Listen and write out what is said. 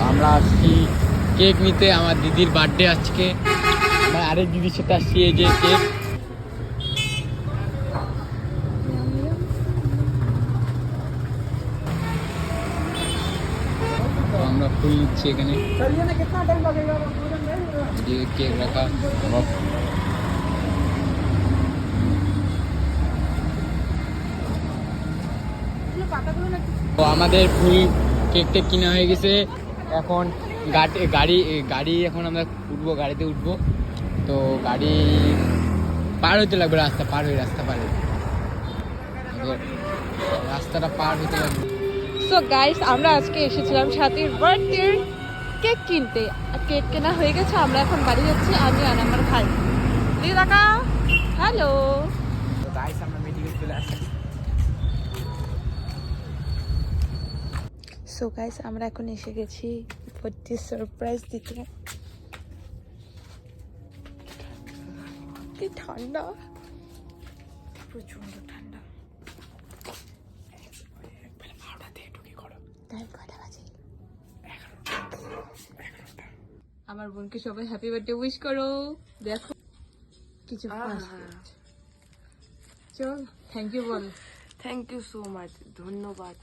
আমরা আসছি কেক নিতে। আমার দিদির বার্থডে আজকে, আমার আরেক দিদির সাথে আসছি। এই যে কেক, তো আমরা ফুল নিচ্ছি এখানে। কেক রাখা, তো আমাদের ফুল কেক টেক কিনা হয়ে গেছে। এখন গাড়ি এখন আমরা উঠবো, গাড়িতে উঠবো। তো গাড়ি পার হতে লাগবে, রাস্তা পার হয়ে রাস্তাটা পার হতে লাগবে। সো গাইস, আমরা আজকে এসেছিলাম সাথীর বার্থডে কেক কিনতে। কেক কেনা হয়ে গেছে, আমরা এখন বাড়ি যাচ্ছি, আমি আর আমার ভাই। দিদাকা হ্যালো। তো গাইস, আমরা মেডিকেল চলে আসছি। সো গাইস, আমরা এখন এসে গেছি বার্থডে সারপ্রাইজ দিতে। কি ঠান্ডা, প্রচন্ড ঠান্ডা। আমার বোনকে সবাই হ্যাপি বার্থডে উইশ করো। দেখো কিছু চল, থ্যাংক ইউ বল। থ্যাংক ইউ সো মাচ, ধন্যবাদ।